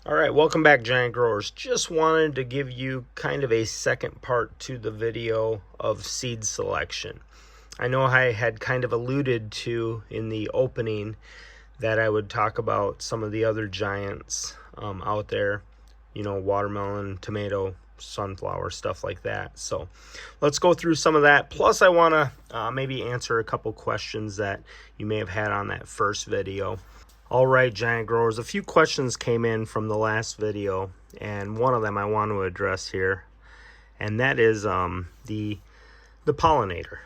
All right, welcome back, giant growers. Just wanted to give you kind of a second part to the video of seed selection. I know I had kind of alluded to in the opening that I would talk about some of the other giants out there, you know, watermelon, tomato, sunflower, stuff like that. So let's go through some of that. Plus, I want to maybe answer a couple questions that you may have had on that first video. All right, giant growers, a few questions came in from the last video, and one of them I want to address here, and that is the pollinator.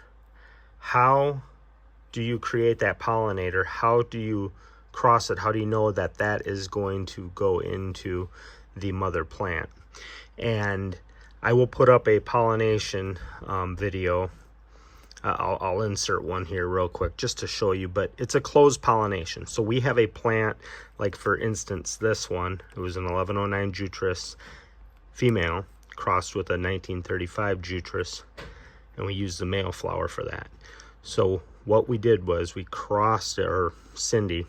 How do you create that pollinator? How do you cross it? How do you know that that is going to go into the mother plant? And I will put up a pollination video. I'll insert one here real quick just to show you, but it's a closed pollination. So we have a plant, like for instance, this one, it was an 1109 Jutras female crossed with a 1935 Jutras, and we used the male flower for that. So what we did was we crossed it, or Cindy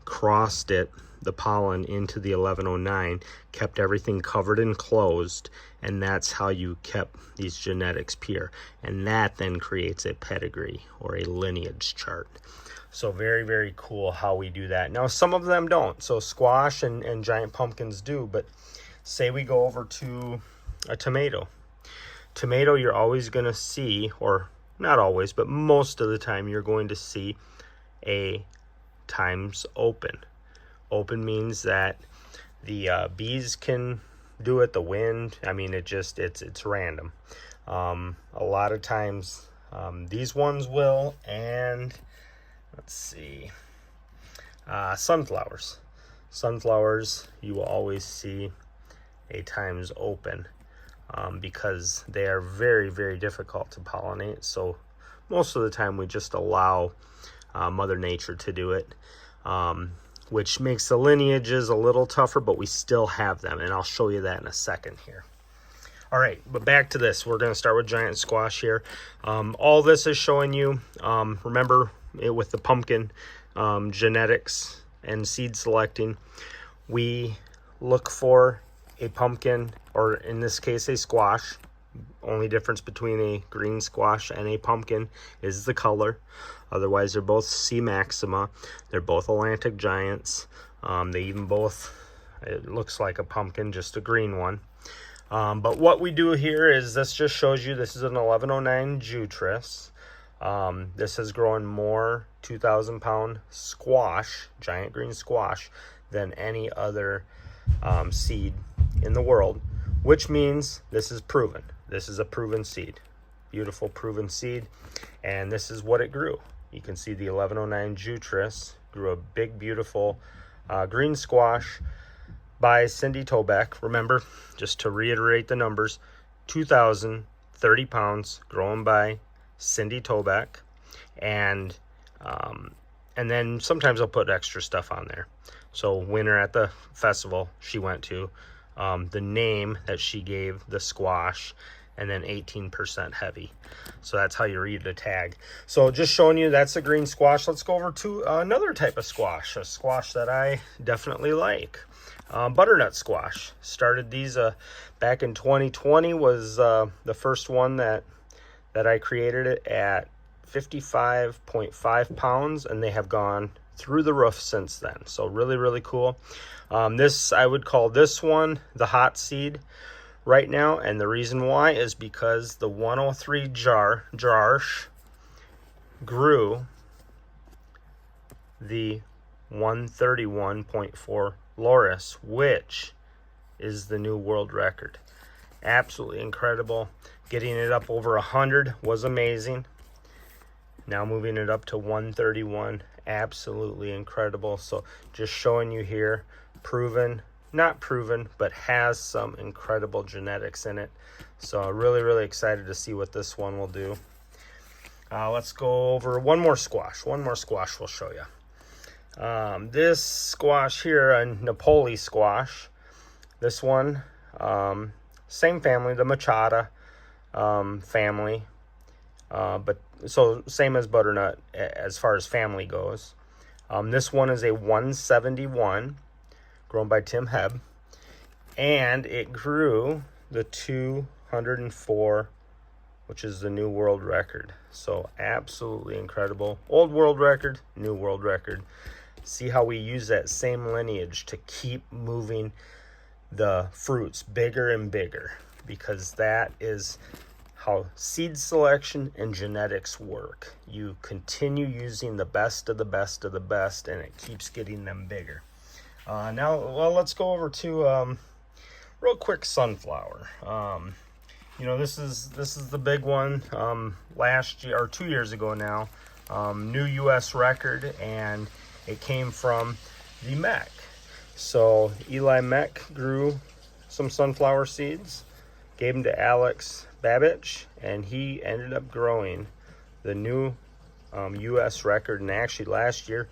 crossed it, the pollen into the 1109, kept everything covered and closed, and that's how you kept these genetics pure. And that then creates a pedigree or a lineage chart. So very, very cool how we do that. Now some of them don't. So squash and giant pumpkins do, but say we go over to a tomato. Tomato, you're always going to see, or not always, but most of the time you're going to see a times open. Open means that the bees can do it, the wind, I mean, it's random. A lot of times these ones will, and let's see, sunflowers. Sunflowers, you will always see a times open because they are very, very difficult to pollinate. So most of the time we just allow Mother Nature to do it. Which makes the lineages a little tougher, but we still have them, and I'll show you that in a second here. All right, but back to this. We're going to start with giant squash here. All this is showing you, remember, with the pumpkin genetics and seed selecting, we look for a pumpkin, or in this case, a squash. Only difference between a green squash and a pumpkin is the color. Otherwise, they're both C maxima. They're both Atlantic giants. They even both, it looks like a pumpkin, just a green one. But what we do here is, this just shows you, this is an 1109 Jutras. This has grown more 2,000 pound squash, giant green squash, than any other seed in the world, which means this is proven. This is a proven seed. Beautiful proven seed. And this is what it grew. You can see the 1109 Jutras grew a big, beautiful green squash by Cindy Toback. Remember, just to reiterate the numbers, 2,030 pounds grown by Cindy Toback. And then sometimes I'll put extra stuff on there. So winner at the festival she went to, the name that she gave the squash, and then 18% heavy. So that's how you read the tag. So just showing you, that's a green squash. Let's go over to another type of squash, a squash that I definitely like. Butternut squash. Started these back in 2020, was the first one that I created it at 55.5 pounds, and they have gone through the roof since then. So really, really cool. This, I would call this one the hot seed right now, and the reason why is because the 103 Jarsh grew the 131.4 Loris, which is the new world record. Absolutely incredible. Getting it up over 100 was amazing. Now moving it up to 131, absolutely incredible. So just showing you here, proven, not proven, but has some incredible genetics in it. So really, really excited to see what this one will do. Let's go over one more squash. One more squash we'll show you. This squash here, a Napoli squash. This one, same family, the Machada family. But so same as Butternut as far as family goes. This one is a 171, grown by Tim Hebb. and it grew the 204, which is the new world record. So absolutely incredible. Old world record, new world record. See how we use that same lineage to keep moving the fruits bigger and bigger, because that is how seed selection and genetics work. You continue using the best of the best of the best, and it keeps getting them bigger. Now, well, let's go over to real quick sunflower. You know, this is the big one. Last year or 2 years ago now, new U.S. record, and it came from the Mech. So Eli Mech grew some sunflower seeds, gave them to Alex Babich, and he ended up growing the new U.S. record. And actually last year,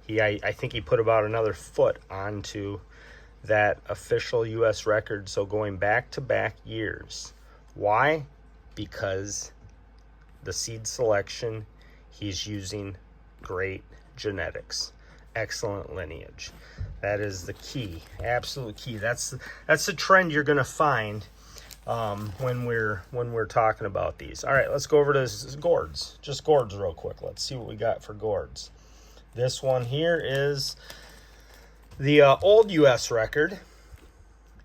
I think he put about another foot onto that official U.S. record. So going back-to-back years. Why? Because the seed selection, he's using great genetics, excellent lineage. That is the key, absolute key. That's the trend you're going to find when we're talking about these. All right, let's go over to gourds. Just gourds real quick. Let's see what we got for gourds. This one here is the old U.S. record,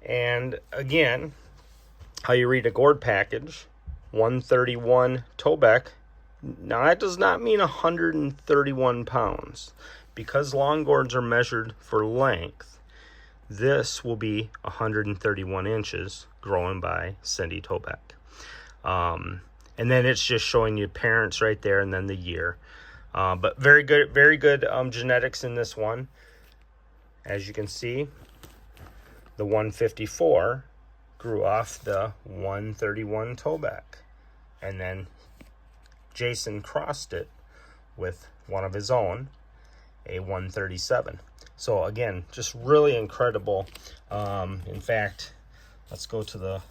and again, how you read a gourd package, 131 Tobec. Now that does not mean 131 pounds. Because long gourds are measured for length, this will be 131 inches growing by Cindy Tobec. And then it's just showing you parents right there and then the year. But very good genetics in this one. As you can see, the 154 grew off the 131 Tobec. And then Jason crossed it with one of his own, a 137. So again, just really incredible. In fact, let's go to the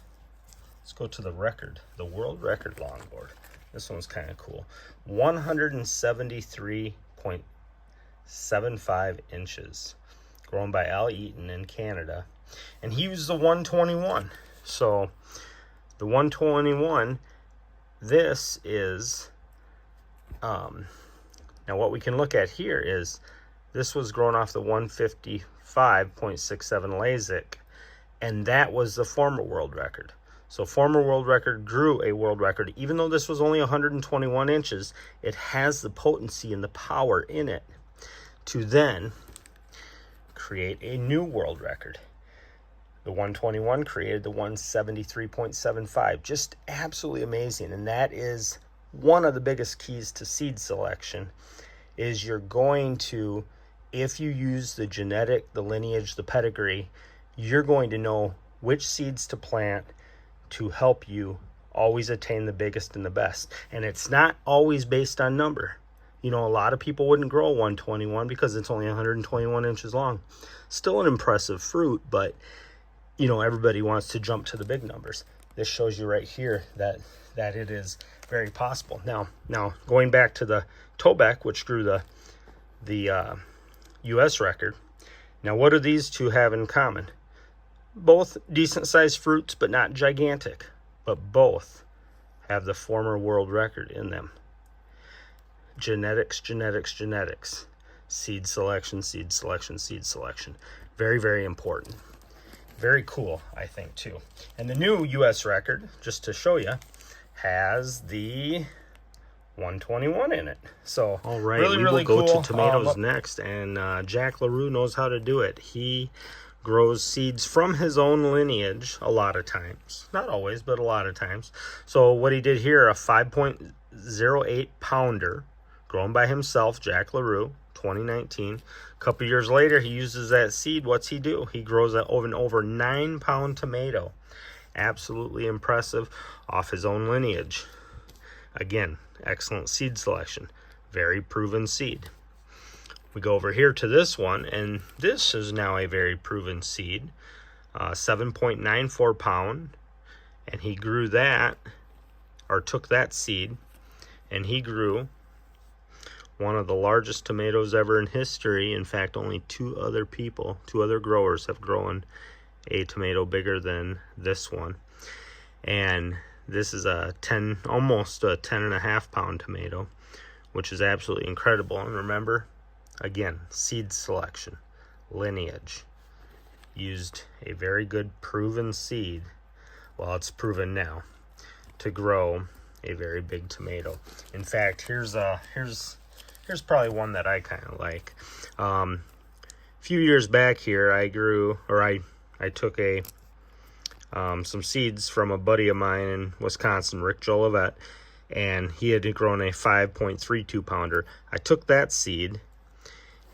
record, the world record longboard. This one's kind of cool. 173.75 inches, grown by Al Eaton in Canada, and he used the 121. So the 121, this is now what we can look at here is this was grown off the 155.67 Lasik, and that was the former world record. So former world record grew a world record. Even though this was only 121 inches, it has the potency and the power in it to then create a new world record. The 121 created the 173.75. Just absolutely amazing. And that is one of the biggest keys to seed selection, is you're going to, if you use the genetic, the lineage, the pedigree, you're going to know which seeds to plant to help you always attain the biggest and the best. And it's not always based on number. You know, a lot of people wouldn't grow 121 because it's only 121 inches long. Still an impressive fruit, but you know, everybody wants to jump to the big numbers. This shows you right here that it is very possible. Now going back to the Tobec, which grew the U.S. record. Now, what do these two have in common? Both decent-sized fruits, but not gigantic. But both have the former world record in them. Genetics, genetics, genetics. Seed selection, seed selection, seed selection. Very, very important. Very cool, I think, too. And the new U.S. record, just to show you, has the 121 in it. So all right, really, we really will cool. go to tomatoes next, and Jack LaRue knows how to do it. He grows seeds from his own lineage a lot of times. Not always, but a lot of times. So what he did here, a 5.08 pounder, grown by himself, Jack LaRue, 2019. A couple years later, he uses that seed. What's he do? He grows an over 9-pound tomato. Absolutely impressive off his own lineage. Again, excellent seed selection. Very proven seed. We go over here to this one, and this is now a very proven seed. 7.94 pound. And he grew that, or took that seed, and he grew one of the largest tomatoes ever in history. In fact, only two other growers have grown a tomato bigger than this one. And this is a almost a 10.5 pound tomato, which is absolutely incredible. And remember, again, seed selection, lineage. Used a very good proven seed, well, it's proven now, to grow a very big tomato. In fact, here's probably one that I kind of like. A few years back here, I took some seeds from a buddy of mine in Wisconsin, Rick Jolivet, and he had grown a 5.32 pounder. I took that seed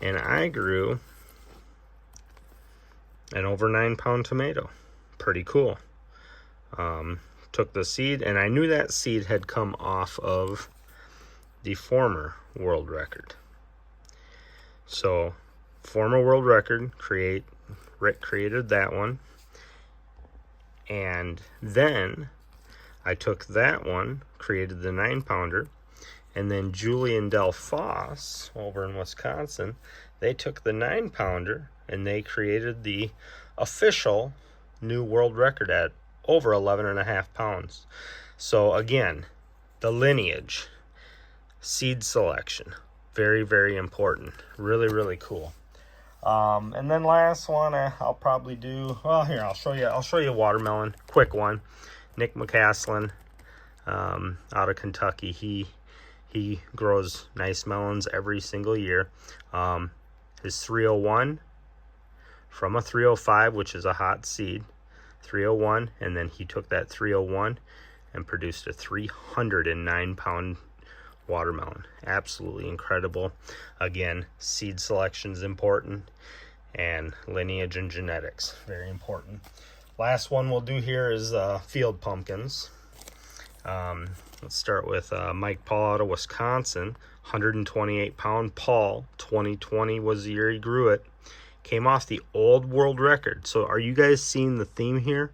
and I grew an over 9 pound tomato. Pretty cool. Took the seed, and I knew that seed had come off of the former world record. So, former world record, Rick created that one. And then I took that one, created the 9 pounder, and then Julie and Del Foss over in Wisconsin, they took the 9 pounder and they created the official new world record at over 11.5 pounds. So again, the lineage, seed selection, very, very important. Really, really cool. And then last one I'll probably do, well, here, I'll show you a watermelon, quick one. Nick McCaslin, out of Kentucky. He grows nice melons every single year. His 301 from a 305, which is a hot seed, 301, and then he took that 301 and produced a 309 pound watermelon. Absolutely incredible. Again, seed selection is important, and lineage and genetics, very important. Last one we'll do here is field pumpkins. Let's start with Mike Paul out of Wisconsin, 128 pound Paul. 2020 was the year he grew it. Came off the old world record. So are you guys seeing the theme here?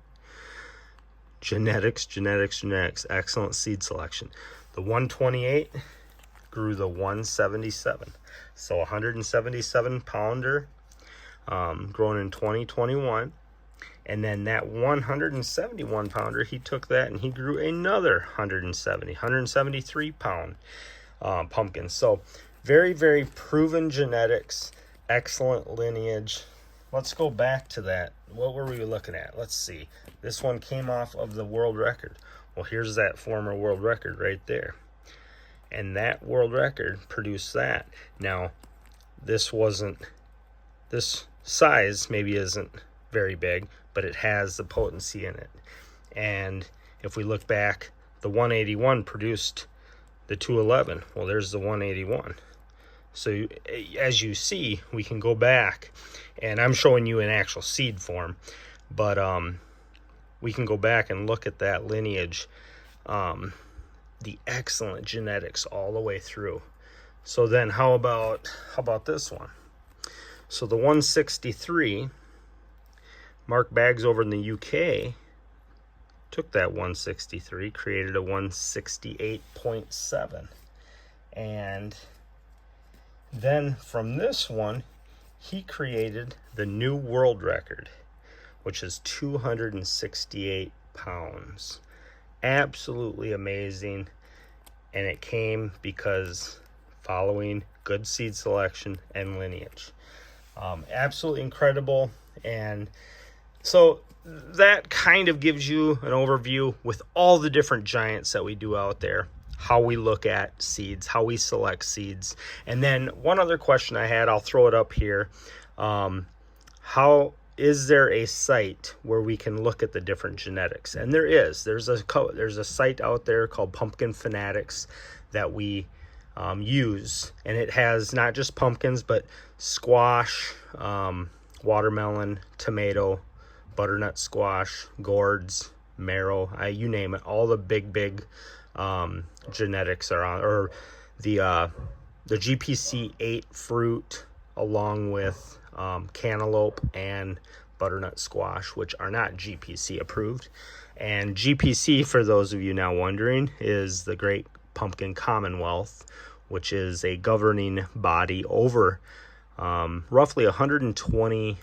Genetics, genetics, genetics. Excellent seed selection. The 128 grew the 177. So 177 pounder, grown in 2021. And then that 171 pounder, he took that and he grew another 173 pound pumpkin. So very, very proven genetics, excellent lineage. Let's go back to that. What were we looking at? Let's see. This one came off of the world record. Well, here's that former world record right there. And that world record produced that. Now, this size maybe isn't very big, but it has the potency in it. And if we look back, the 181 produced the 211. Well, there's the 181. So as you see, we can go back, and I'm showing you in actual seed form, but we can go back and look at that lineage, the excellent genetics all the way through. So then how about this one? So the 163, Mark Baggs over in the UK took that 163, created a 168.7. And then from this one, he created the new world record, which is 268 pounds. Absolutely amazing. And it came because following good seed selection and lineage. Absolutely incredible. And so that kind of gives you an overview with all the different giants that we do out there, how we look at seeds, how we select seeds. And then one other question I had, I'll throw it up here. How is there a site where we can look at the different genetics? And there is. There's a site out there called Pumpkin Fanatics that we use, and it has not just pumpkins, but squash, watermelon, tomato, butternut squash, gourds, marrow, you name it. All the big genetics are on, or the GPC 8 fruit, along with cantaloupe and butternut squash, which are not GPC approved. And GPC, for those of you now wondering, is the Great Pumpkin Commonwealth, which is a governing body over roughly 120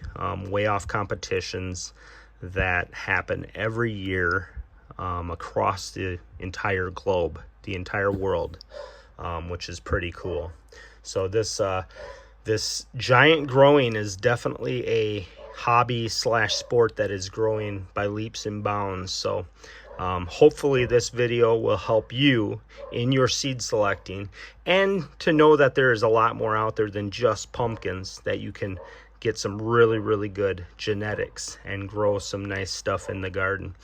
weigh-off competitions that happen every year across the entire globe, the entire world, which is pretty cool. So this giant growing is definitely a hobby slash sport that is growing by leaps and bounds. So hopefully this video will help you in your seed selecting, and to know that there is a lot more out there than just pumpkins, that you can get some really good genetics and grow some nice stuff in the garden.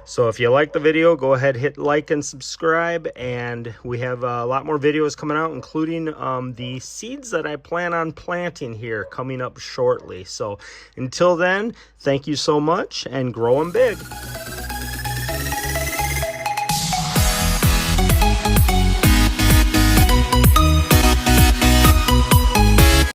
So if you like the video, go ahead, hit like and subscribe, and we have a lot more videos coming out, including the seeds that I plan on planting here coming up shortly. So until then, thank you so much, and grow 'em big.